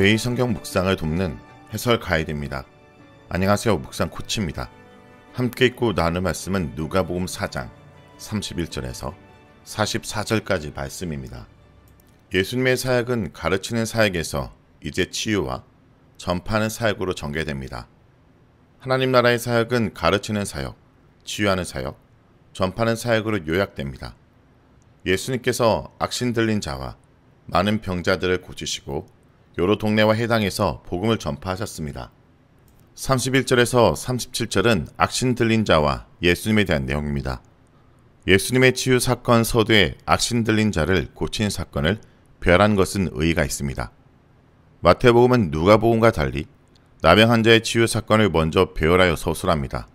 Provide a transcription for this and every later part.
매일 성경 묵상을 돕는 해설 가이드입니다. 안녕하세요. 묵상 코치입니다. 함께 읽고 나눌 말씀은 누가복음 4장 31절에서 44절까지 말씀입니다. 예수님의 사역은 가르치는 사역에서 이제 치유와 전파하는 사역으로 전개됩니다. 하나님 나라의 사역은 가르치는 사역, 치유하는 사역, 전파하는 사역으로 요약됩니다. 예수님께서 악신 들린 자와 많은 병자들을 고치시고 여러 동네와 해당에서 복음을 전파하셨습니다. 31절에서 37절은 악신 들린 자와 예수님에 대한 내용입니다. 예수님의 치유 사건 서두에 악신 들린 자를 고친 사건을 배열한 것은 의의가 있습니다. 마태복음은 누가복음과 달리 나병 환자의 치유 사건을 먼저 배열하여 서술합니다.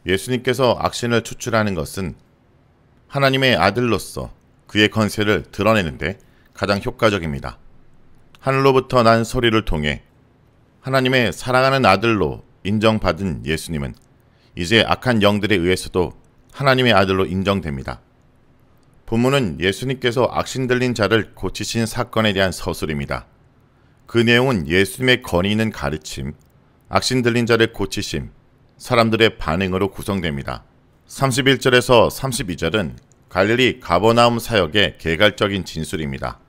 예수님께서 악신을 추출하는 것은 하나님의 아들로서 그의 권세를 드러내는데 가장 효과적입니다. 하늘로부터 난 소리를 통해 하나님의 사랑하는 아들로 인정받은 예수님은 이제 악한 영들에 의해서도 하나님의 아들로 인정됩니다. 본문은 예수님께서 악신 들린 자를 고치신 사건에 대한 서술입니다. 그 내용은 예수님의 권위 있는 가르침, 악신 들린 자를 고치심, 사람들의 반응으로 구성됩니다. 31절에서 32절은 갈릴리 가버나움 사역의 개괄적인 진술입니다.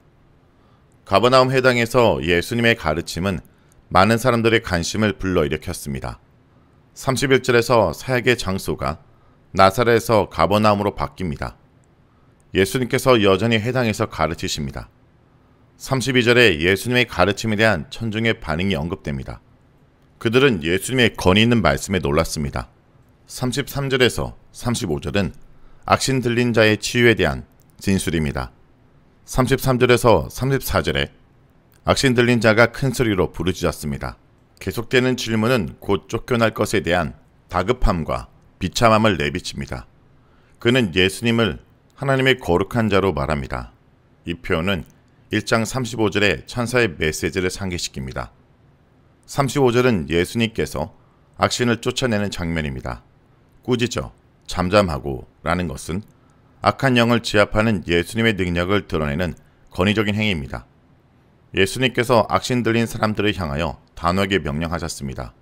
가버나움 회당에서 예수님의 가르침은 많은 사람들의 관심을 불러일으켰습니다. 31절에서 사역의 장소가 나사렛에서 가버나움으로 바뀝니다. 예수님께서 여전히 회당에서 가르치십니다. 32절에 예수님의 가르침에 대한 천중의 반응이 언급됩니다. 그들은 예수님의 권위 있는 말씀에 놀랐습니다. 33절에서 35절은 악신 들린 자의 치유에 대한 진술입니다. 33절에서 34절에 악신 들린 자가 큰 소리로 부르짖었습니다. 계속되는 질문은 곧 쫓겨날 것에 대한 다급함과 비참함을 내비칩니다. 그는 예수님을 하나님의 거룩한 자로 말합니다. 이 표현은 1장 35절의 천사의 메시지를 상기시킵니다. 35절은 예수님께서 악신을 쫓아내는 장면입니다. 꾸짖어, 잠잠하고 라는 것은 악한 영을 제압하는 예수님의 능력을 드러내는 권위적인 행위입니다. 예수님께서 악신 들린 사람들을 향하여 단호하게 명령하셨습니다.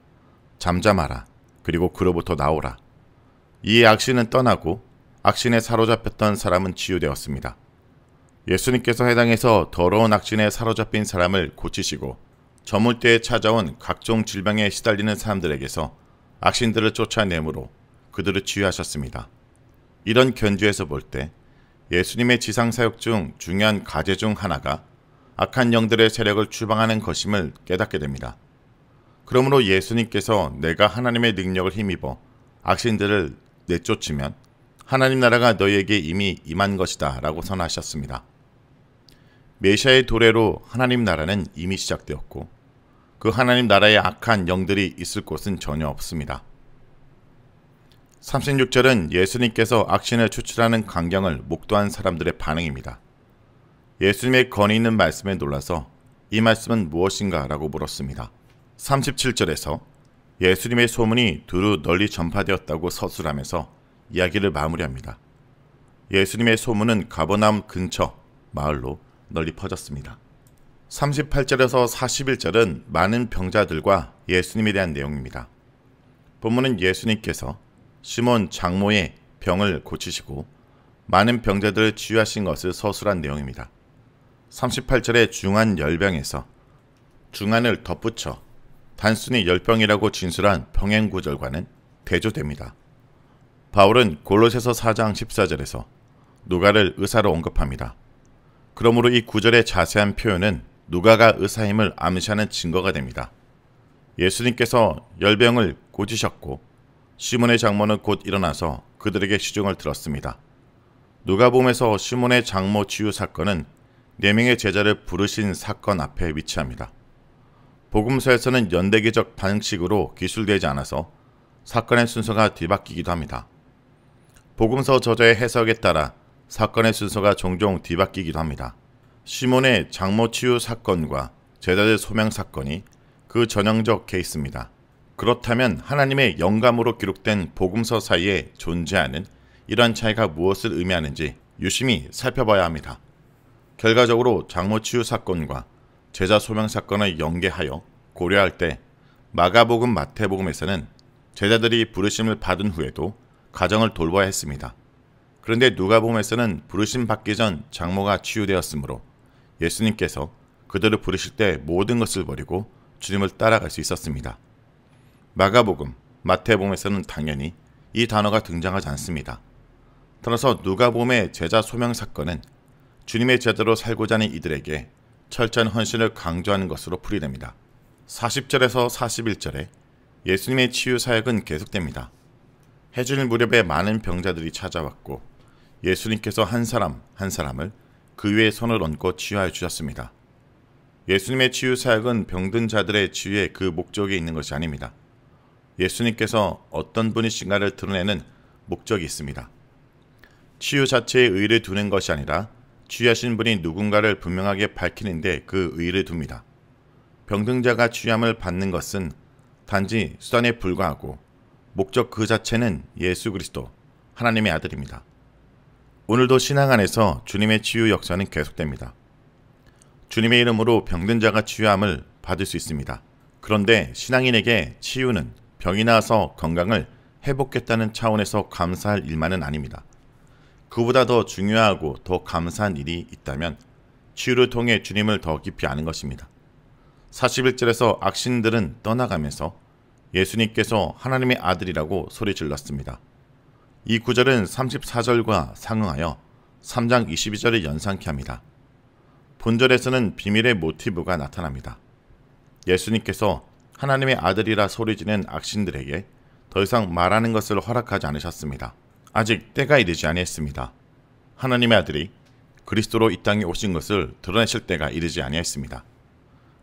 잠잠하라. 그리고 그로부터 나오라. 이에 악신은 떠나고 악신에 사로잡혔던 사람은 치유되었습니다. 예수님께서 해당에서 더러운 악신에 사로잡힌 사람을 고치시고 저물때에 찾아온 각종 질병에 시달리는 사람들에게서 악신들을 쫓아내므로 그들을 치유하셨습니다. 이런 견주에서 볼 때 예수님의 지상사역 중 중요한 과제 중 하나가 악한 영들의 세력을 추방하는 것임을 깨닫게 됩니다. 그러므로 예수님께서 내가 하나님의 능력을 힘입어 악신들을 내쫓으면 하나님 나라가 너희에게 이미 임한 것이다 라고 선하셨습니다. 메시아의 도래로 하나님 나라는 이미 시작되었고 그 하나님 나라에 악한 영들이 있을 곳은 전혀 없습니다. 36절은 예수님께서 악신을 추출하는 광경을 목도한 사람들의 반응입니다. 예수님의 권위 있는 말씀에 놀라서 이 말씀은 무엇인가 라고 물었습니다. 37절에서 예수님의 소문이 두루 널리 전파되었다고 서술하면서 이야기를 마무리합니다. 예수님의 소문은 가버나움 근처 마을로 널리 퍼졌습니다. 38절에서 41절은 많은 병자들과 예수님에 대한 내용입니다. 본문은 예수님께서 시몬 장모의 병을 고치시고 많은 병자들을 치유하신 것을 서술한 내용입니다. 38절의 중한 열병에서 중한을 덧붙여 단순히 열병이라고 진술한 병행구절과는 대조됩니다. 바울은 골로새서 4장 14절에서 누가를 의사로 언급합니다. 그러므로 이 구절의 자세한 표현은 누가가 의사임을 암시하는 증거가 됩니다. 예수님께서 열병을 고치셨고 시몬의 장모는 곧 일어나서 그들에게 시중을 들었습니다. 누가복음에서 시몬의 장모 치유 사건은 4명의 제자를 부르신 사건 앞에 위치합니다. 복음서에서는 연대기적 방식으로 기술되지 않아서 사건의 순서가 뒤바뀌기도 합니다. 복음서 저자의 해석에 따라 사건의 순서가 종종 뒤바뀌기도 합니다. 시몬의 장모 치유 사건과 제자들 소명 사건이 그 전형적 케이스입니다. 그렇다면 하나님의 영감으로 기록된 복음서 사이에 존재하는 이러한 차이가 무엇을 의미하는지 유심히 살펴봐야 합니다. 결과적으로 장모 치유 사건과 제자 소명 사건을 연계하여 고려할 때 마가복음, 마태복음에서는 제자들이 부르심을 받은 후에도 가정을 돌봐야 했습니다. 그런데 누가복음에서는 부르심 받기 전 장모가 치유되었으므로 예수님께서 그들을 부르실 때 모든 것을 버리고 주님을 따라갈 수 있었습니다. 마가복음, 마태복음에서는 당연히 이 단어가 등장하지 않습니다. 따라서 누가복음의 제자 소명 사건은 주님의 제자로 살고자 하는 이들에게 철저한 헌신을 강조하는 것으로 풀이됩니다. 40절에서 41절에 예수님의 치유 사역은 계속됩니다. 해질 무렵에 많은 병자들이 찾아왔고 예수님께서 한 사람 한 사람을 그 위에 손을 얹고 치유하여 주셨습니다. 예수님의 치유 사역은 병든 자들의 치유에 그 목적이 있는 것이 아닙니다. 예수님께서 어떤 분이신가를 드러내는 목적이 있습니다. 치유 자체에 의의를 두는 것이 아니라 치유하신 분이 누군가를 분명하게 밝히는데 그 의의를 둡니다. 병든 자가 치유함을 받는 것은 단지 수단에 불과하고 목적 그 자체는 예수 그리스도 하나님의 아들입니다. 오늘도 신앙 안에서 주님의 치유 역사는 계속됩니다. 주님의 이름으로 병든 자가 치유함을 받을 수 있습니다. 그런데 신앙인에게 치유는 병이 나아서 건강을 회복했다는 차원에서 감사할 일만은 아닙니다. 그보다 더 중요하고 더 감사한 일이 있다면 치유를 통해 주님을 더 깊이 아는 것입니다. 41절에서 악신들은 떠나가면서 예수님께서 하나님의 아들이라고 소리 질렀습니다. 이 구절은 34절과 상응하여 3장 22절을 연상케 합니다. 본절에서는 비밀의 모티브가 나타납니다. 예수님께서 하나님의 아들이라 소리지는 악신들에게 더 이상 말하는 것을 허락하지 않으셨습니다. 아직 때가 이르지 아니했습니다. 하나님의 아들이 그리스도로 이 땅에 오신 것을 드러내실 때가 이르지 아니했습니다.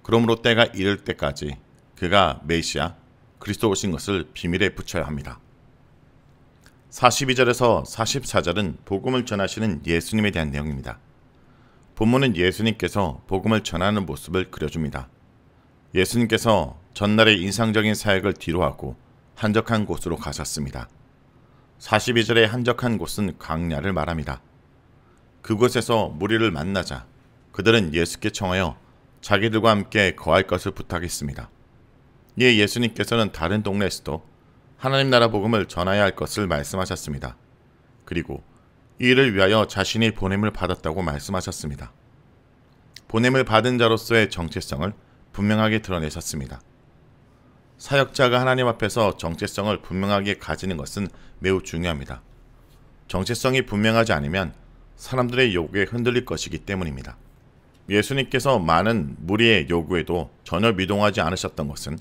그러므로 때가 이를 때까지 그가 메시아 그리스도 오신 것을 비밀에 붙여야 합니다. 42절에서 44절은 복음을 전하시는 예수님에 대한 내용입니다. 본문은 예수님께서 복음을 전하는 모습을 그려줍니다. 예수님께서 전날의 인상적인 사역을 뒤로하고 한적한 곳으로 가셨습니다. 42절의 한적한 곳은 광야를 말합니다. 그곳에서 무리를 만나자 그들은 예수께 청하여 자기들과 함께 거할 것을 부탁했습니다. 이에 예수님께서는 다른 동네에서도 하나님 나라 복음을 전하여야 할 것을 말씀하셨습니다. 그리고 이 일을 위하여 자신이 보냄을 받았다고 말씀하셨습니다. 보냄을 받은 자로서의 정체성을 분명하게 드러내셨습니다. 사역자가 하나님 앞에서 정체성을 분명하게 가지는 것은 매우 중요합니다. 정체성이 분명하지 않으면 사람들의 요구에 흔들릴 것이기 때문입니다. 예수님께서 많은 무리의 요구에도 전혀 미동하지 않으셨던 것은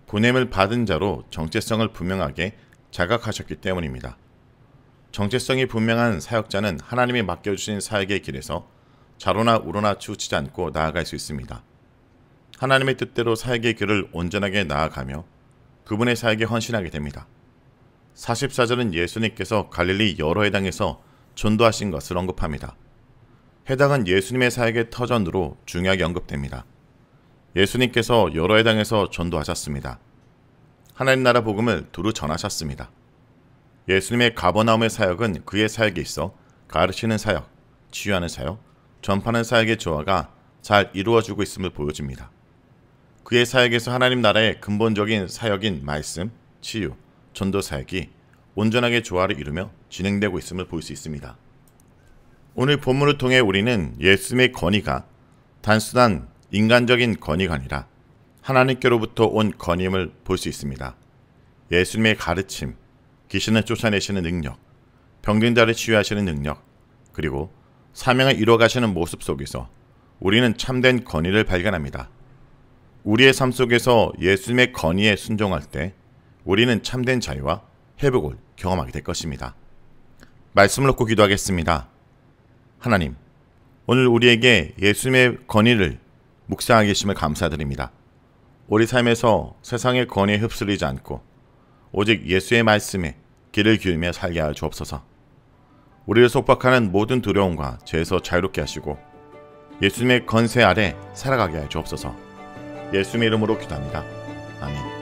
보냄을 받은 자로 정체성을 분명하게 자각하셨기 때문입니다. 정체성이 분명한 사역자는 하나님이 맡겨주신 사역의 길에서 좌로나 우로나 치우치지 않고 나아갈 수 있습니다. 하나님의 뜻대로 사역의 길을 온전하게 나아가며 그분의 사역에 헌신하게 됩니다. 44절은 예수님께서 갈릴리 여러 회당에서 전도하신 것을 언급합니다. 회당은 예수님의 사역의 터전으로 중요하게 언급됩니다. 예수님께서 여러 회당에서 전도하셨습니다. 하나님 나라 복음을 두루 전하셨습니다. 예수님의 가버나움의 사역은 그의 사역에 있어 가르치는 사역, 치유하는 사역, 전파하는 사역의 조화가 잘 이루어지고 있음을 보여줍니다. 그의 사역에서 하나님 나라의 근본적인 사역인 말씀, 치유, 전도 사역이 온전하게 조화를 이루며 진행되고 있음을 볼 수 있습니다. 오늘 본문을 통해 우리는 예수님의 건의가 단순한 인간적인 건의가 아니라 하나님께로부터 온 건의임을 볼 수 있습니다. 예수님의 가르침, 귀신을 쫓아내시는 능력, 병든 자를 치유하시는 능력, 그리고 사명을 이루어가시는 모습 속에서 우리는 참된 건의를 발견합니다. 우리의 삶 속에서 예수님의 건의에 순종할 때 우리는 참된 자유와 회복을 경험하게 될 것입니다. 말씀을 놓고 기도하겠습니다. 하나님, 오늘 우리에게 예수님의 건의를 묵상하게 하심을 감사드립니다. 우리 삶에서 세상의 건의에 휩쓸리지 않고 오직 예수의 말씀에 귀를 기울이며 살게 하여 주옵소서. 우리를 속박하는 모든 두려움과 죄에서 자유롭게 하시고 예수님의 건세 아래 살아가게 하여 주옵소서. 예수님의 이름으로 기도합니다. 아멘.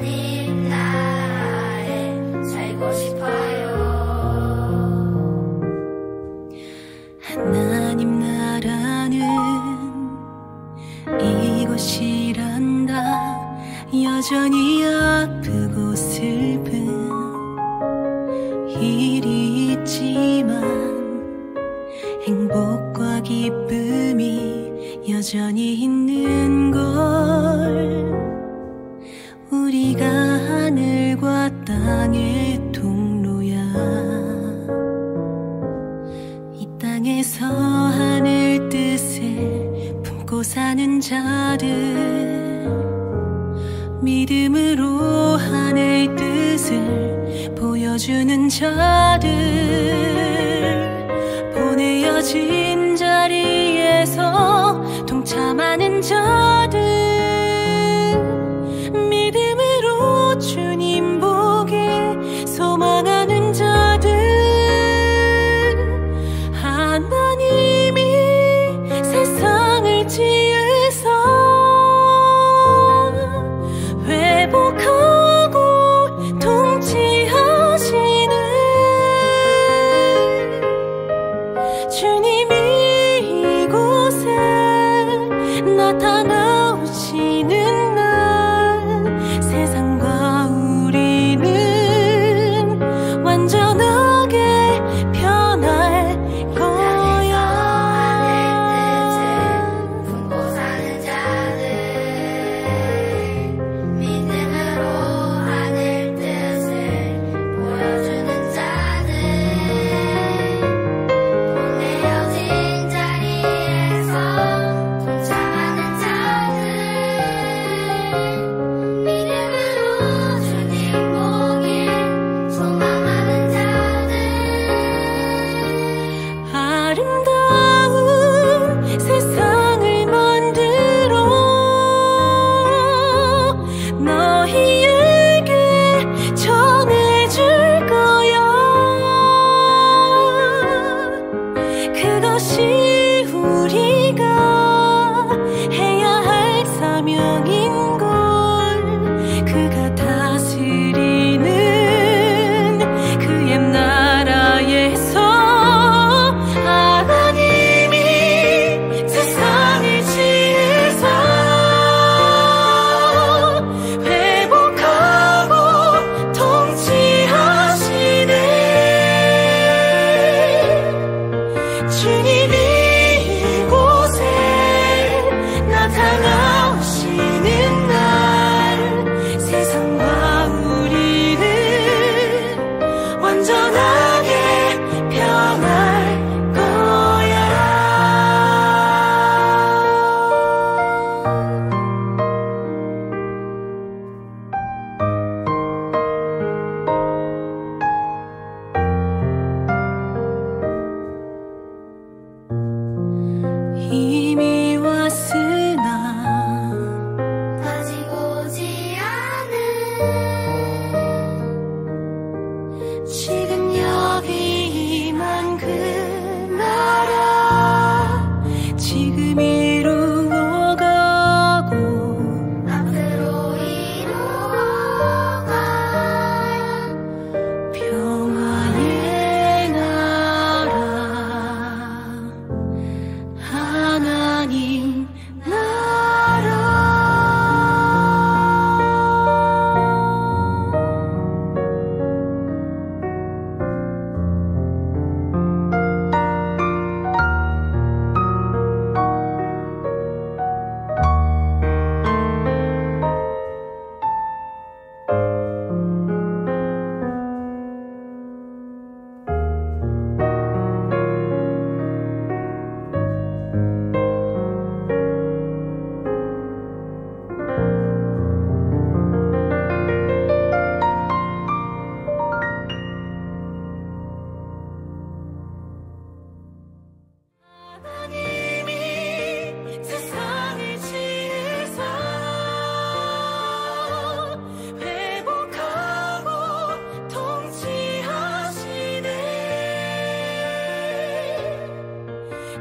하나님 나라에 살고 싶어요. 하나님 나라는 이곳이란다. 여전히 아프고 슬픈 일이 있지만 행복과 기쁨이 여전히 있는 걸. 우리가 하늘과 땅의 통로야. 이 땅에서 하늘 뜻을 품고 사는 자들, 믿음으로 하늘 뜻을 보여주는 자들, 보내어진 자리에서 동참하는 자들, 믿음으로 주님 보길 소망하는 자들, 하나님이 세상을 지으사 회복하고 통치하시네. 주님이 이곳에 나타나오시는 날, 세상과 우리는 완전하게 변할 거야. 하늘 뜻을 품고 사는 자들, 믿음으로 하늘 뜻을 보여주는 자들, 보내어진 자리에서 동참하는 자들, 믿음으로 주님 보길 소망하는 자들, 아름다운 세상을 만들어 너희에게 전해줄 거야. 그것이 우리가 해야 할 사명인걸. 그가 다스리는 그 옛 나라에서 하나님이 세상을 지으사 회복하고 통치하시네. 주님이 이곳에 나타나오시는 날, 세상과 우리는 완전하게 변할 거야. 이미 왔으나 가지고 오지 않은 지금 여기 임한 그 나라, 지금 이루어가고 앞으로 이루어갈 평화의 나라, 하나님 나라.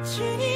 주님